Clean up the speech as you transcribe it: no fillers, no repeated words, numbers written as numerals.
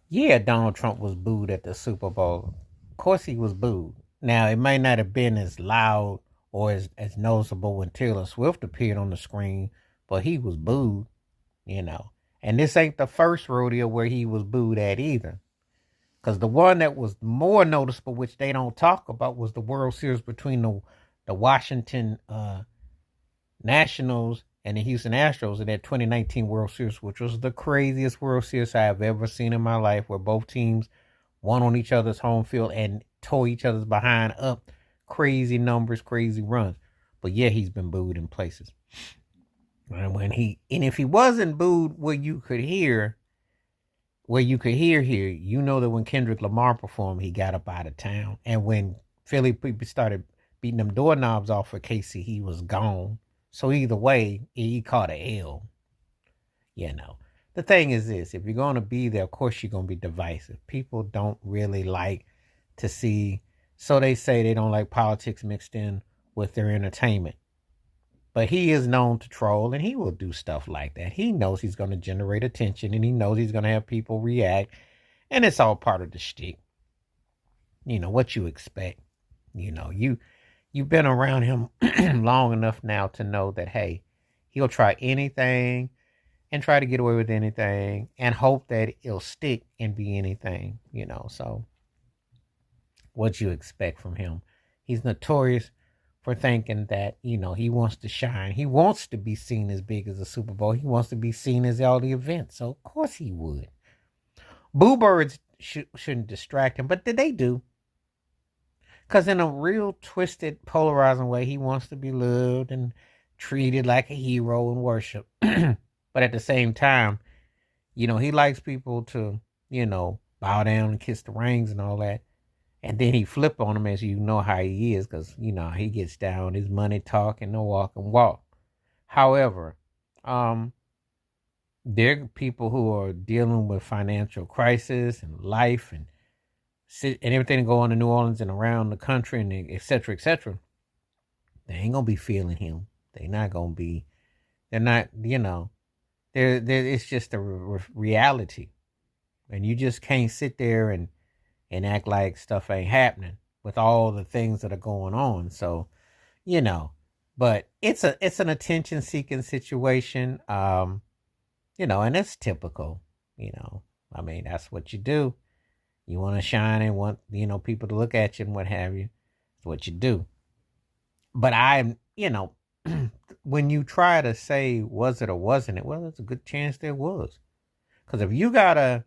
Yeah, Donald Trump was booed at the Super Bowl. Of course he was booed. Now, it may not have been as loud or as noticeable when Taylor Swift appeared on the screen, but he was booed, you know. And this ain't the first rodeo where he was booed at either. Because the one that was more noticeable, which they don't talk about, was the World Series between the Washington Nationals and the Houston Astros in that 2019 World Series, which was the craziest World Series I have ever seen in my life, where both teams won on each other's home field and tore each other's behind up. Crazy numbers, crazy runs. But yeah, he's been booed in places. And if he wasn't booed where you could hear here, you know that when Kendrick Lamar performed, he got up out of town. And when Philly people started beating them doorknobs off for Casey, he was gone. So either way, he caught a L. You know. The thing is this, if you're gonna be there, of course you're gonna be divisive. People don't really like to see, so they say they don't like politics mixed in with their entertainment. But he is known to troll and he will do stuff like that. He knows he's going to generate attention and he knows he's going to have people react. And it's all part of the shtick. You know, what you expect. You know, you've been around him long enough now to know that, hey, he'll try anything and try to get away with anything and hope that it'll stick and be anything, you know. So what you expect from him. He's notorious for thinking that, you know, he wants to shine. He wants to be seen as big as the Super Bowl. He wants to be seen as all the events. So of course he would. Boo Birds shouldn't distract him, but they do. Because in a real twisted, polarizing way, he wants to be loved and treated like a hero and worship. But at the same time, you know, he likes people to, you know, bow down and kiss the rings and all that. And then he flip on him, as you know how he is, because you know he gets down his money talk and the walk and walk. However, um, there are people who are dealing with financial crisis and life and everything going on in New Orleans and around the country and et cetera, et cetera. They ain't gonna be feeling him. They not gonna be. They're not. You know. It's just a reality, and you just can't sit there and act like stuff ain't happening with all the things that are going on. So, you know, but it's an attention seeking situation. You know, and it's typical, you know. I mean, that's what you do. You want to shine and want, you know, people to look at you and what have you. It's what you do. But you know, when you try to say was it or wasn't it, well, there's a good chance there was. Because if you got a